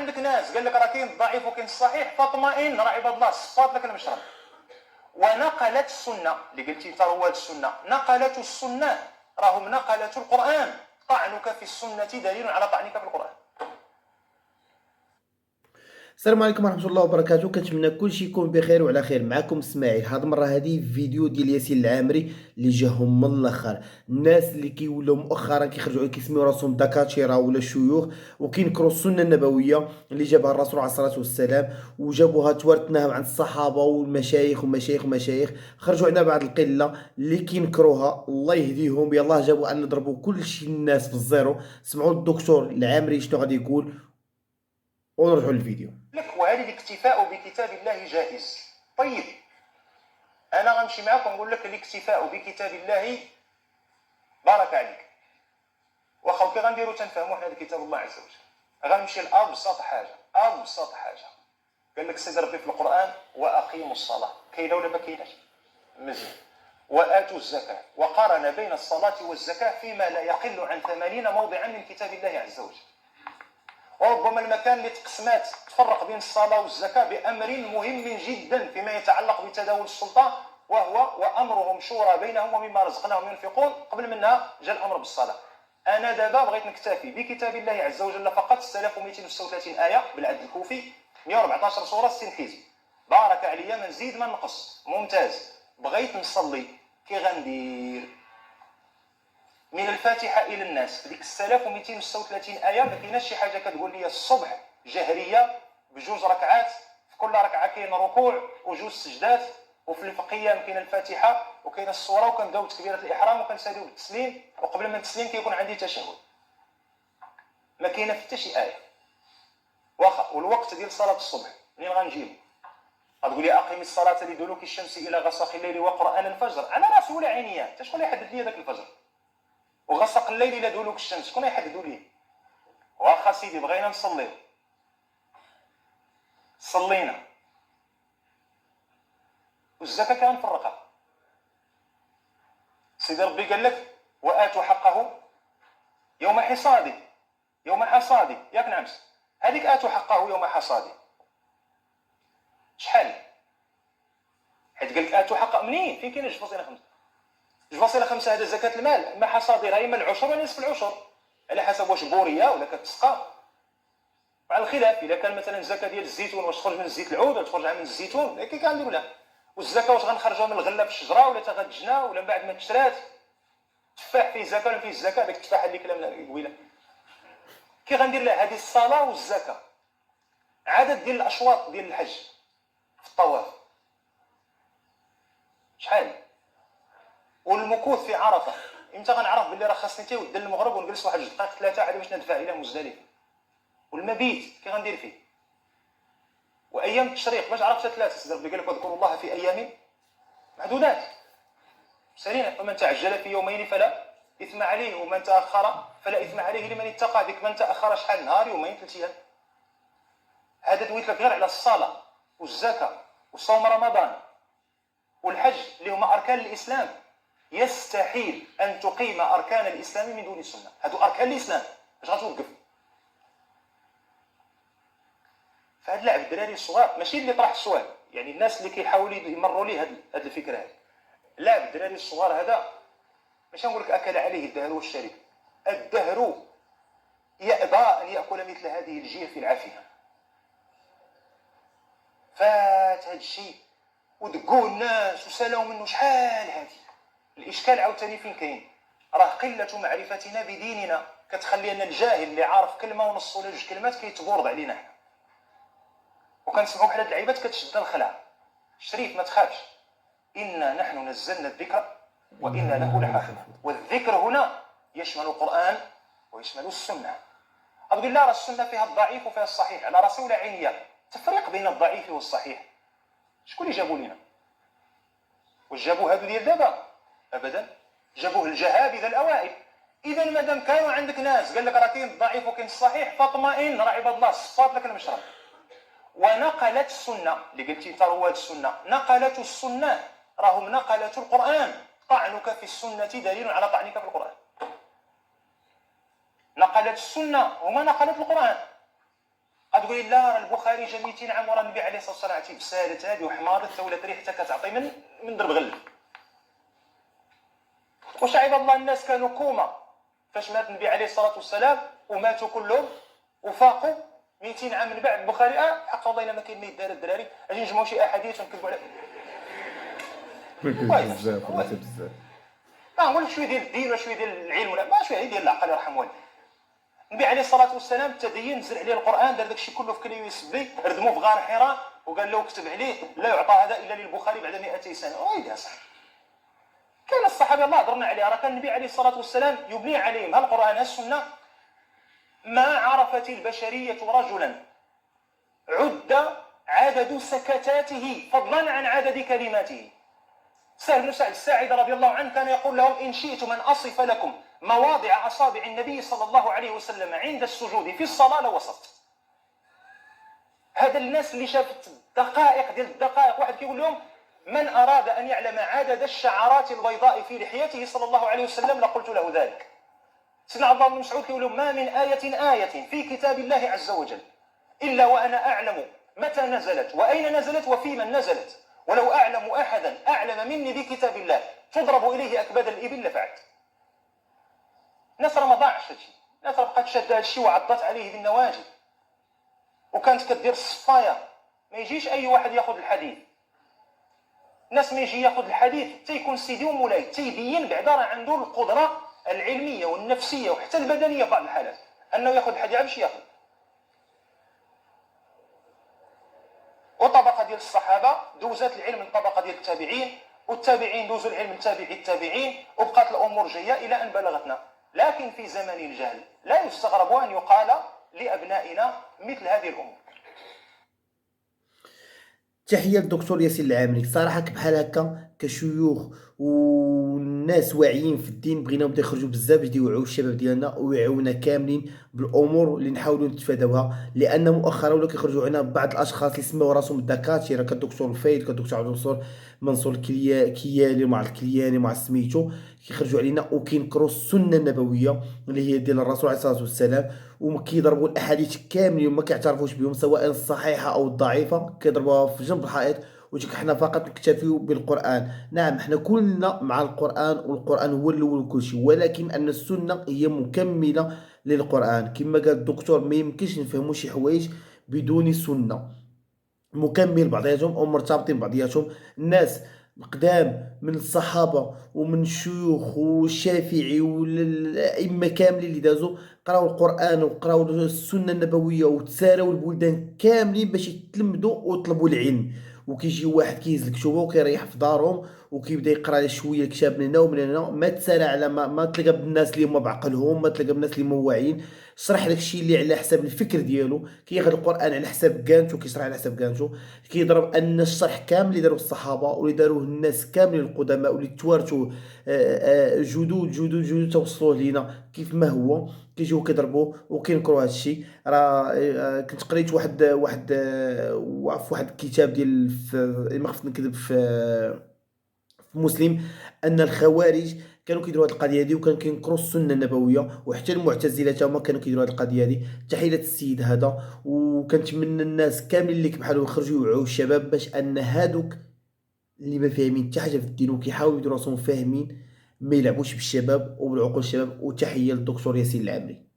عندك ناس قال لك راه كاين الضعيف وكاين الصحيح، فاطمئن، راه عباد الله صفات لك المشرب. ونقلت السنه اللي قلتي انت رواد السنه، نقلت السنه راهم نقلت القران. طعنك في السنه دليل على طعنك في القران. السلام عليكم ورحمة الله وبركاته. كنتمنى كلشي يكون بخير وعلى خير. معكم اسماعيل. هاد المرة هادي فيديو ديال ياسين العامري اللي جاهم من الاخر. الناس اللي كيولوا مؤخرا كيخرجوا كيسميو راسهم دكاتره ولا شيوخ وكينكروا السنة النبوية اللي جابها الرسول عليه الصلاة والسلام، وجابوها توارثناها عن الصحابة والمشايخ ومشايخ ومشايخ. خرجوا عندنا بعض القلة اللي كينكروها، الله يهديهم. يلاه جابوا ان نضربوا كلشي الناس في الزيرو. سمعوا الدكتور العامري شنو غادي يقول ونرجعوا للفيديو. لك وهذه الاكتفاء بكتاب الله جائز. طيب انا غنمشي معاك ونقول لك الاكتفاء بكتاب الله بارك عليك. واخا كي غنديروا تنفهموا حنا كتاب الله عز وجل. غنمشي لابسط حاجه، ابسط حاجه. قال لك سيدي ربي في القران واقيموا الصلاه، كاينه ولا ما كايناش؟ مزيان. واتوا الزكاه، وقارن بين الصلاه والزكاه فيما لا يقل عن 80 موضعا من كتاب الله عز وجل. وربما المكان اللي تقسمات تفرق بين الصلاه والزكاه بامر مهم جدا فيما يتعلق بتداول السلطه، وهو وامرهم شورى بينهم ومما رزقناهم ينفقون. قبل منها جاء الامر بالصلاه. انا دابا بغيت نكتفي بكتاب الله عز وجل فقط 6236 ايه بالعدد الكوفي، 114 سوره، 60 حزب. بارك عليا، ما نزيد ما نقص. ممتاز. بغيت نصلي، كي غندير؟ من الفاتحه الى الناس في ديك 6236 ايه ما كايناش شي حاجه كتقول لي الصبح جهريه بجوج ركعات، في كل ركعه كاين ركوع وجوج سجدات، وفي القيام كاين الفاتحه وكاين السوره، وكنبداو بتكبيره الاحرام وكنساليو بالتسليم، وقبل ما التسليم كيكون عندي تشهد. ما كاينه حتى شي ايه. واخا والوقت ديال صلاه الصبح منين غنجيبو؟ غتقول لي اقيم الصلاه لدلوك الشمس الى غسق الليل وقران الفجر. على راسي ولا عينيا؟ حتى شكون اللي يحدد لي داك الفجر وغسق الليل الى دلوك الشمس؟ شكون يحددوا لي؟ واخا سيدي بغينا نصليو، صلينا، والزكاه كنفرقها. سيدي ربي قال لك واتوا حقه يوم حصاده، يوم حصاده، ياك نعمس؟ هذيك اتوا حقه يوم حصاده شحال؟ حيت قال لك اتوا حقه منين؟ فين كاين 2.5؟ 2.5 هذا زكاه المال، ما حصاده راهي من العشر ولا نصف العشر على حسب واش بوريه ولا كتسقى. على الخلاف اذا كان مثلا الزكاه ديال الزيتون واش تخرج من الزيت العود ولا تخرج من الزيتون، كي كنديروا لا. والزكاه واش غنخرجوها من الغله في الشجره ولا تغتجنا ولا من بعد ما تشرات؟ التفاح فيه زكاه ولا فيه الزكاه؟ داك التفاح اللي كلامنا قبيله كي غندير له هذه الصلاه والزكاه. عدد ديال الاشواط ديال الحج في الطواف شحال؟ والمكوث في عرفه امتى غنعرف باللي راه خاصني تيود المغرب ونجلس واحد 2 دقائق 3 عاد باش ندفع الى مزدلفه؟ والمبيت كي غندير فيه؟ وايام التشريق باش عرفت 3؟ سيدي ربي قال لك اذكروا الله في ايام معدودات. سالينا فمن تعجل في يومين فلا اثم عليه ومن تاخر فلا اثم عليه لمن اتقى. ديك من تاخر شحال؟ نهار، يومين، 3 ايام. هذا دويت لك غير على الصلاه والزكاه وصوم رمضان والحج اللي هما اركان الاسلام. يستحيل ان تقيم اركان الاسلام من دون السنه. هادو اركان الاسلام، اش غتوقف؟ فهاد لعب الدراري الصغار ماشي اللي طرح السؤال، يعني الناس اللي كيحاولوا يمروا لي هاد الفكره هذه. لعب الدراري الصغار هذا ماشي نقول لك اكل عليه الدهر والشرب. الدهر يأبى ان ياكل مثل هذه الجيل في العافيه. فات هاد الشيء ودقوا الناس وسالوا منه شحال هذه. الاشكال عاوتاني فين كاين؟ راه قله معرفتنا بديننا كتخلي ان الجاهل اللي عارف كلمه ونص ولا جوج كلمات كيتبورد علينا حنا، وكنسمعوا بحال هاد اللعيبات كتشد الخلع. شريف ما تخافش، انا نحن نزلنا الذكر وانا له لحافظون. والذكر هنا يشمل القران ويشمل السنه. اقول لا، راه السنه فيها الضعيف وفيها الصحيح. على راسي ولا عينيا. تفريق بين الضعيف والصحيح شكون اللي جابوا لنا؟ واش جابوا هادو ديال دابا؟ ابدا، جابوه الجهابذه الاوائل. اذا مادام كانوا عندك ناس قال لك راه كاين الضعيف وكاين الصحيح، فاطمئن، راه عباد الله صفات لك المشرب. ونقلت السنه اللي قلتي انت رواد السنه، نقلت السنه راهم نقلت القران. طعنك في السنه دليل على طعنك في القران. نقلت السنه هما نقلت القران. غتقول لي لا راه البخاري جا 200 عام ورا النبي عليه الصلاه والسلام. تيبسالت هذه وحمارت ولات ريحتها كتعطي من درب غل. واش عباد الله الناس كانوا كوما فاش مات النبي عليه الصلاه والسلام وماتوا كلهم وفاقوا 200 عام من بعد. البخاري حق الله الا ما كاين ما يدار الدراري اجي نجمعوا شي احاديث ونكذبوا على بزاف والله بزاف. ولا شويه ديال الدين ولا شويه ديال العلم ولا ما شويه ديال العقل يرحم والديك. النبي عليه الصلاه والسلام التدين نزل عليه القران، دار داكشي كله في كليو يسبي، ردموه في غار حراء وقال له كتب عليه لا يعطى هذا الا للبخاري بعد 200 سنه. ويلي صح كان الصحابه الله هضرنا عليه، راه كان النبي عليه الصلاه والسلام يبني عليهم القران السنه. ما عرفت البشريه رجلا عد عدد سكتاته فضلا عن عدد كلماته. سهل بن سعد الساعدي رضي الله عنه كان يقول لهم إن شئتم أن أصف لكم مواضع أصابع النبي صلى الله عليه وسلم عند السجود في الصلاة لوصفت. هذا الناس اللي شافت دقائق ديال الدقائق. واحد كيقول لهم من أراد أن يعلم عدد الشعرات البيضاء في لحيته صلى الله عليه وسلم لقلت له ذلك. سيدنا عبد الله بن مسعود كيقول لهم ما من آية في كتاب الله عز وجل إلا وأنا أعلم متى نزلت وأين نزلت وفي من نزلت، ولو أعلم أحدا أعلم مني بكتاب الله تضرب إليه أكباد الإبل لفعلت. ناس راه ما ضاعش هادشي، ناس راه بقات شاده هادشي وعضت عليه بالنواجذ وكانت كدير الصفايه. ما يجيش أي واحد ياخذ الحديث. ناس ما يجي ياخذ الحديث تيكون سيدي ومولاي تيبين بعدا راه عنده القدره العلميه والنفسيه وحتى البدنيه في بعض الحالات انه ياخذ الحديث باش ياخذ. وطبقه ديال الصحابه دوزات العلم للطبقه ديال التابعين، والتابعين دوزوا العلم لتابعي التابعين، وبقات الامور جايه الى ان بلغتنا. لكن في زمن الجهل لا يستغرب ان يقال لابنائنا مثل هذه الامور. تحيه للدكتور ياسين العامري. صراحه بحال هكا كشيوخ والناس واعيين في الدين بغينا نبدا يخرجوا بزاف باش يوعوا الشباب ديالنا ويوعونا كاملين بالامور اللي نحاولوا نتفاداوها، لان مؤخرا ولاو كيخرجوا عنا بعض الاشخاص اللي سموا راسهم الدكاتره كالدكتور الفايد كالدكتور عبد منصور كيالي مع الكلياني مع سميتو، كيخرجوا علينا وكينكروا السنه النبويه اللي هي ديال الرسول عليه الصلاه والسلام، وكيضربوا الاحاديث كاملين وما كيعترفوش بهم سواء الصحيحه او الضعيفه كيضربوها في جنب الحائط وجيك حنا فقط نكتفيو بالقران. نعم حنا كلنا مع القران والقران هو الاول وكل شيء، ولكن ان السنه هي مكمله للقران. كما قال الدكتور ما يمكنش نفهموا شي حوايج بدون سنه، مكمل بعضياتهم او مرتبطين بعضياتهم. الناس القدام من الصحابه ومن الشيوخ والشافعي والائمه كاملين اللي دازوا قراو القران وقراو السنه النبويه وتساراو البلدان كاملين باش يتلمذوا ويطلبوا العلم. وكيجي واحد كيهز الكتوبه وكيريح في دارهم وكيبدا يقرا على شويه الكتاب من هنا ومن هنا، ما تسارع على ما تلقى بالناس اللي هما بعقلهم، ما تلقى بالناس اللي هما واعيين. شرح داكشي اللي على حساب الفكر ديالو، كياخذ القران على حساب كانتو كيشرح على حساب كانتو، كيضرب ان الشرح كامل اللي داروه الصحابه واللي داروه الناس كاملين القدماء واللي توارثوا جدود جدود جدود توصلوه لينا كيف ما هو، كيجيو كيضربوه وكينكروا هذا الشيء. راه كنت قريت واحد الكتاب ديال ما خفت نكذب في مسلم ان الخوارج كانوا كيديروا هذه القضيه هذه وكانوا كينكروا السنه النبويه، وحتى المعتزله هما كانوا كيديروا هذه القضيه هذه. تحيه السيد هذا، وكنتمنى الناس كاملين اللي بحالو يخرجوا يوعوا الشباب باش ان هادوك اللي ما فاهمين حتى حاجه في الدين وكيحاولوا يديروا راسهم فاهمين ما يلعبوش بالشباب وبالعقول الشباب. وتحيه للدكتور ياسين العامري.